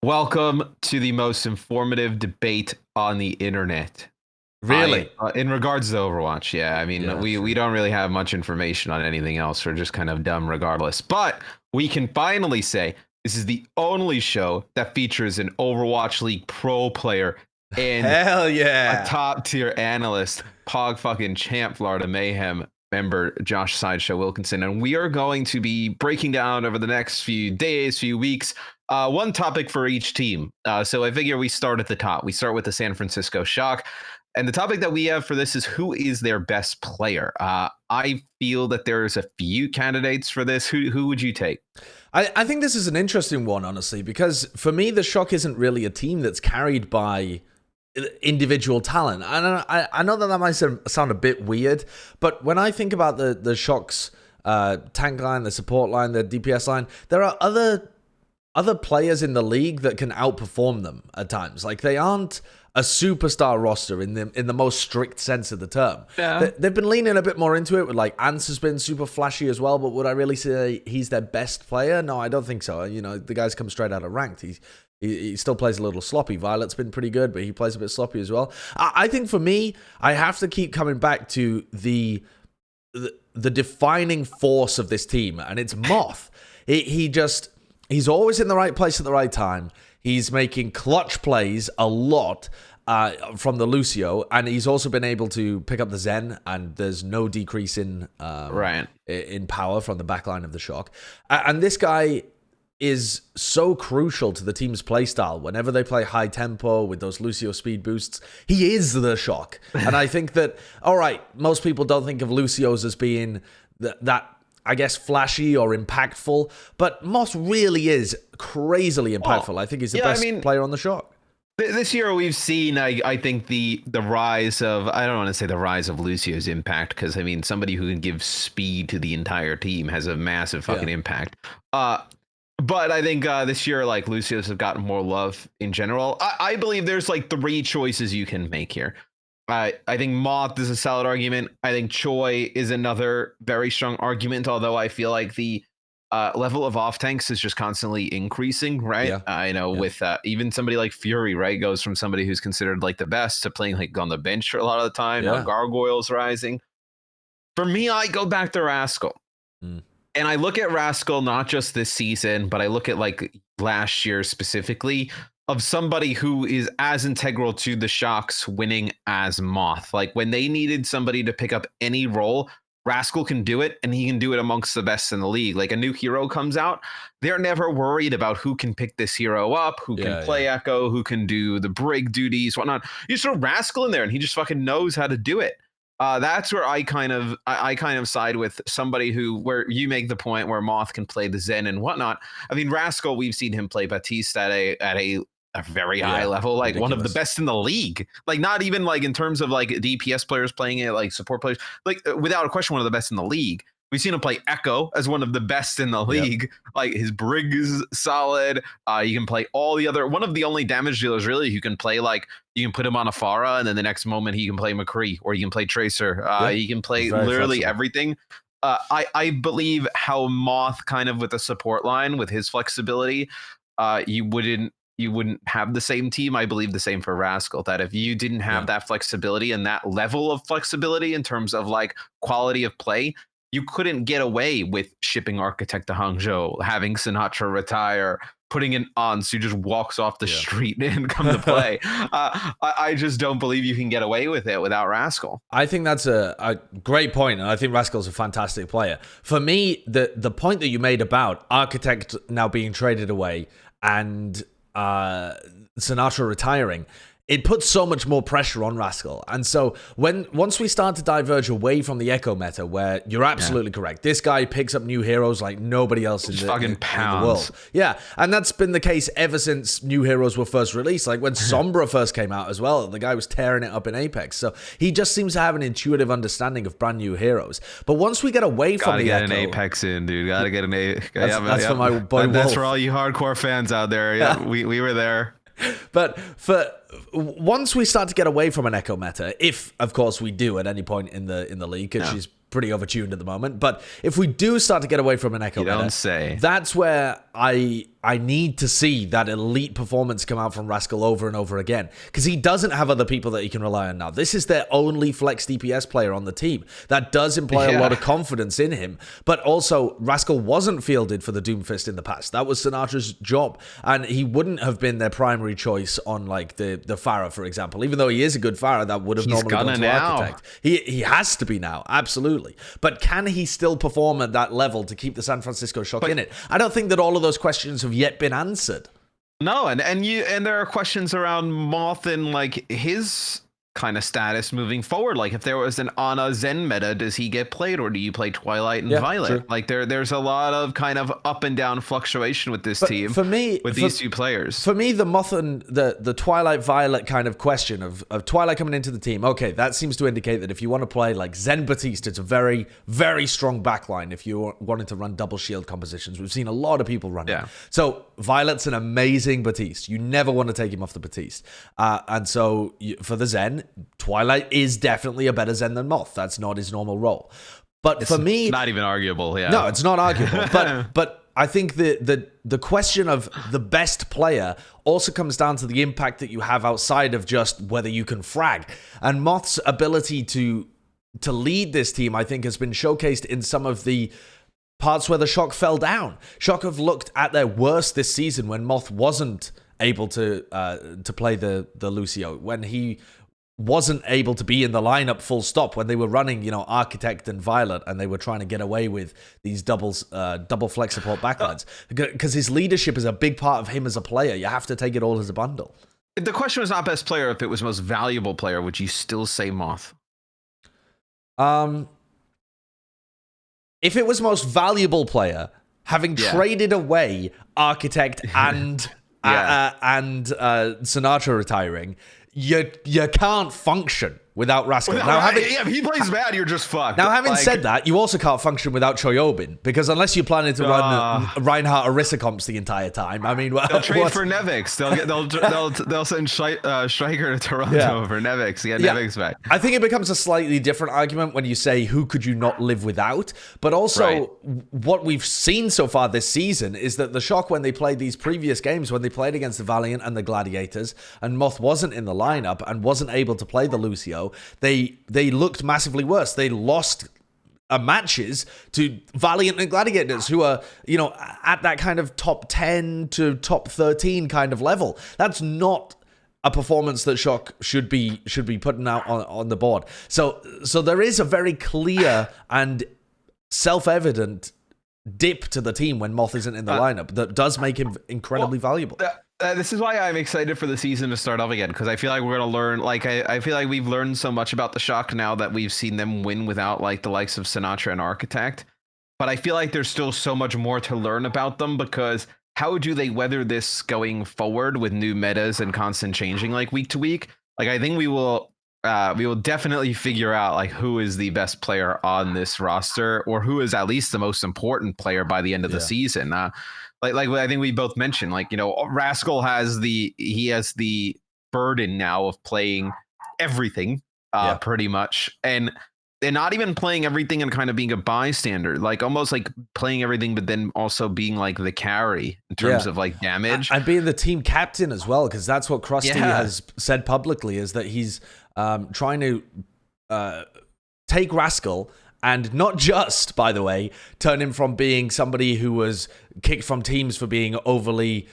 Welcome to the most informative debate on the internet. Really? In regards to Overwatch, yeah. I mean, Yeah, we sure. don't really have much information on anything else. We're just kind of dumb regardless. But we can finally say this is the only show that features an Overwatch League pro player and Hell a yeah. top tier analyst, Pog fucking champ, Florida Mayhem member Josh Sideshow Wilkinson, and we are going to be breaking down over the next few days, few weeks, one topic for each team. So I figure we start at the top. We start with the San Francisco Shock. And the topic that we have for this is who is their best player. I feel that there's a few candidates for this. Who would you take? I think this is an interesting one, honestly, because for me, the Shock isn't really a team that's carried by individual talent. I know that might sound a bit weird, but when I think about the Shock's tank line, the support line, the DPS line, there are other players in the league that can outperform them at times. Like, they aren't a superstar roster in the most strict sense of the term. Yeah. They've been leaning a bit more into it. With like Ants has been super flashy as well, but would I really say he's their best player? No, I don't think so. You know, the guy's come straight out of ranked. He still plays a little sloppy. Violet's been pretty good, but he plays a bit sloppy as well. I think for me, I have to keep coming back to the defining force of this team, and it's Moth. He's always in the right place at the right time. He's making clutch plays a lot from the Lucio, and he's also been able to pick up the Zen, and there's no decrease in power from the backline of the Shock. And this guy is so crucial to the team's playstyle. Whenever they play high tempo with those Lucio speed boosts, he is the Shock. And I think that, all right, most people don't think of Lucios as being that I guess, flashy or impactful, but Moss really is crazily impactful. I think he's the best player on the Shock. This year we've seen, I think, the rise of, I don't want to say the rise of Lucio's impact, because, I mean, somebody who can give speed to the entire team has a massive fucking impact. But I think this year, like, Lucio's have gotten more love in general. I believe there's, like, three choices you can make here. I think Moth is a solid argument. I think Choi is another very strong argument, although I feel like the level of off tanks is just constantly increasing, right? Yeah. I know with even somebody like Fury, right, goes from somebody who's considered like the best to playing like on the bench for a lot of the time. Yeah. Now Gargoyle's rising. For me, I go back to Rascal. And I look at Rascal not just this season, but I look at like last year specifically, of somebody who is as integral to the Shock's winning as Moth. Like, when they needed somebody to pick up any role, Rascal can do it, and he can do it amongst the best in the league. Like, a new hero comes out, they're never worried about who can pick this hero up, who can play Echo, who can do the break duties, whatnot. You just throw Rascal in there, and he just fucking knows how to do it. That's where I kind of side with somebody where you make the point where Moth can play the Zen and whatnot. I mean, Rascal, we've seen him play Batiste at a very high level, like ridiculous. One of the best in the league. Like, not even like in terms of like DPS players playing it, like support players, like without a question, one of the best in the league. We've seen him play Echo as one of the best in the league. Like, his brig is solid. You can play all the other, one of the only damage dealers really who can play, like, you can put him on a Pharah, and then the next moment he can play McCree, or you can play Tracer. He can play literally everything. I believe how Moth kind of with a support line with his flexibility, you wouldn't have the same team. I believe the same for Rascal, that if you didn't have that flexibility and that level of flexibility in terms of like quality of play, you couldn't get away with shipping Architect to Hangzhou, having Sinatra retire, putting in Ans who just walks off the street and come to play. I just don't believe you can get away with it without Rascal. I think that's a great point, and I think Rascal's a fantastic player. For me, the point that you made about Architect now being traded away and Sinatra retiring, it puts so much more pressure on Rascal. And so once we start to diverge away from the Echo meta, where you're absolutely correct, this guy picks up new heroes like nobody else in the world. Yeah, and that's been the case ever since new heroes were first released. Like when Sombra first came out as well, the guy was tearing it up in Apex. So he just seems to have an intuitive understanding of brand new heroes. But once we get away from the Echo... Gotta get an Apex in, dude. Gotta get an Apex. That's for my boy Wolf. That's for all you hardcore fans out there. Yeah, we were there. But once we start to get away from an Echo meta, if of course we do at any point in the league, because she's pretty overtuned at the moment. But if we do start to get away from an Echo meta, don't say. That's where I need to see that elite performance come out from Rascal over and over again, because he doesn't have other people that he can rely on now. This is their only flex DPS player on the team. That does imply a lot of confidence in him, but also Rascal wasn't fielded for the Doomfist in the past. That was Sinatra's job, and he wouldn't have been their primary choice on like the Pharah, for example. Even though he is a good Pharah, that would have normally gone to Architect. He has to be now, absolutely. But can he still perform at that level to keep the San Francisco Shock in it? I don't think that all of those questions have yet been answered. No, and there are questions around Moth and like his kind of status moving forward. Like if there was an Ana Zen meta, does he get played, or do you play Twilight and Violet? True. Like there's a lot of kind of up and down fluctuation with this team. For me, with these two players, for me, the Moth and the Twilight Violet kind of question of Twilight coming into the team. Okay, that seems to indicate that if you want to play like Zen Batiste, it's a very, very strong backline. If you wanted to run double shield compositions, we've seen a lot of people run it. So Violet's an amazing Batiste. You never want to take him off the Batiste. And so for the Zen, Twilight is definitely a better Zen than Moth. That's not his normal role. But it's for me, not even arguable. Yeah, no, it's not arguable. but I think the question of the best player also comes down to the impact that you have outside of just whether you can frag. And Moth's ability to lead this team, I think, has been showcased in some of the parts where the Shock fell down. Shock have looked at their worst this season when Moth wasn't able to play the Lucio, when he wasn't able to be in the lineup full stop, when they were running, Architect and Violet, and they were trying to get away with these double flex support backlines. Because his leadership is a big part of him as a player. You have to take it all as a bundle. The question was not best player. If it was most valuable player, would you still say Moth? If it was most valuable player, having traded away Architect and Sinatra retiring, you can't function without Rascal. If he plays bad, you're just fucked. Now, having said that, you also can't function without Choyobin, because unless you're planning to run Reinhardt Orisa comps the entire time, I mean, they'll trade for Nevix. They'll send Striker to Toronto for Nevix. Yeah, Nevix back. I think it becomes a slightly different argument when you say who could you not live without, but also what we've seen so far this season is that the Shock, when they played these previous games, when they played against the Valiant and the Gladiators, and Moth wasn't in the lineup and wasn't able to play the Lucio, they looked massively worse. They lost matches to Valiant and Gladiators, who are, at that kind of top 10 to top 13 kind of level. That's not a performance that Shock should be putting out on the board. So there is a very clear and self-evident dip to the team when Moth isn't in the lineup that does make him incredibly valuable. This is why I'm excited for the season to start off again, because I feel like we're going to learn, I feel like we've learned so much about the Shock now that we've seen them win without like the likes of Sinatra and Architect. But I feel like there's still so much more to learn about them, because how do they weather this going forward with new metas and constant changing like week to week? Like, I think we will definitely figure out like who is the best player on this roster, or who is at least the most important player by the end of the season. Like I think we both mentioned, like, Rascal has the burden now of playing everything, pretty much, and they're not even playing everything and kind of being a bystander, like almost like playing everything, but then also being like the carry in terms of like damage and being the team captain as well, because that's what Krusty has said publicly, is that he's trying to take Rascal. And not just, by the way, turn him from being somebody who was kicked from teams for being overly,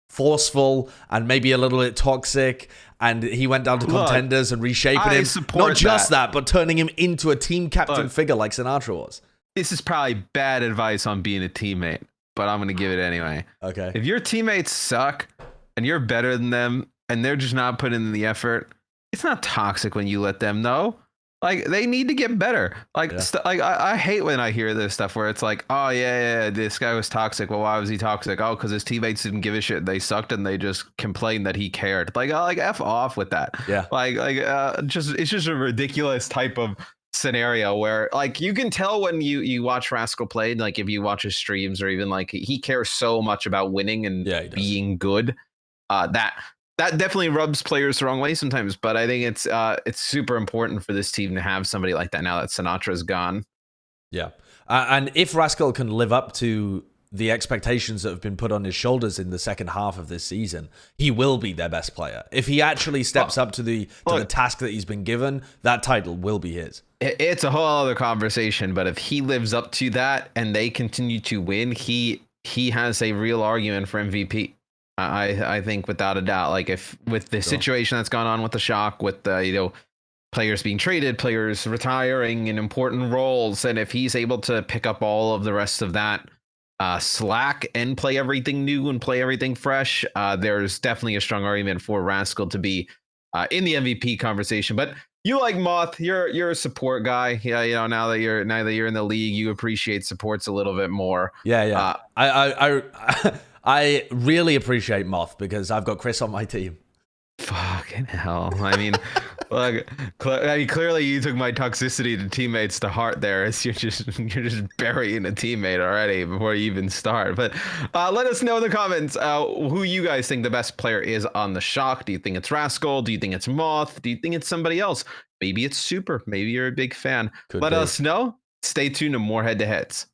forceful and maybe a little bit toxic, and he went down to contenders and reshaping him. Not just that, but turning him into a team captain figure like Sinatra was. This is probably bad advice on being a teammate, but I'm going to give it anyway. Okay. If your teammates suck and you're better than them and they're just not putting in the effort, it's not toxic when you let them know. Like, they need to get better. Like, I hate when I hear this stuff where it's like, oh, yeah, this guy was toxic. Well, why was he toxic? Oh, because his teammates didn't give a shit. They sucked and they just complained that he cared. Like, F off with that. Yeah. It's just a ridiculous type of scenario where, like, you can tell when you watch Rascal play, like, if you watch his streams, or even, like, he cares so much about winning and being good, that definitely rubs players the wrong way sometimes, but I think it's super important for this team to have somebody like that now that Sinatra's gone. Yeah. And if Rascal can live up to the expectations that have been put on his shoulders in the second half of this season, he will be their best player. If he actually steps up to the task that he's been given, that title will be his. It's a whole other conversation, but if he lives up to that and they continue to win, he has a real argument for MVP. I think without a doubt, like if with the situation that's gone on with the Shock, with the, players being traded, players retiring in important roles, and if he's able to pick up all of the rest of that slack and play everything new and play everything fresh, there's definitely a strong argument for Rascal to be in the MVP conversation. But you like Moth, you're a support guy. Yeah, now that you're in the league, you appreciate supports a little bit more. Yeah. I really appreciate Moth because I've got Chris on my team. Fucking hell. I mean, look, clearly you took my toxicity to teammates to heart there, as you're just burying a teammate already before you even start. But let us know in the comments who you guys think the best player is on the Shock. Do you think it's Rascal? Do you think it's Moth? Do you think it's somebody else? Maybe it's Super. Maybe you're a big fan. Let us know. Stay tuned to more head-to-heads.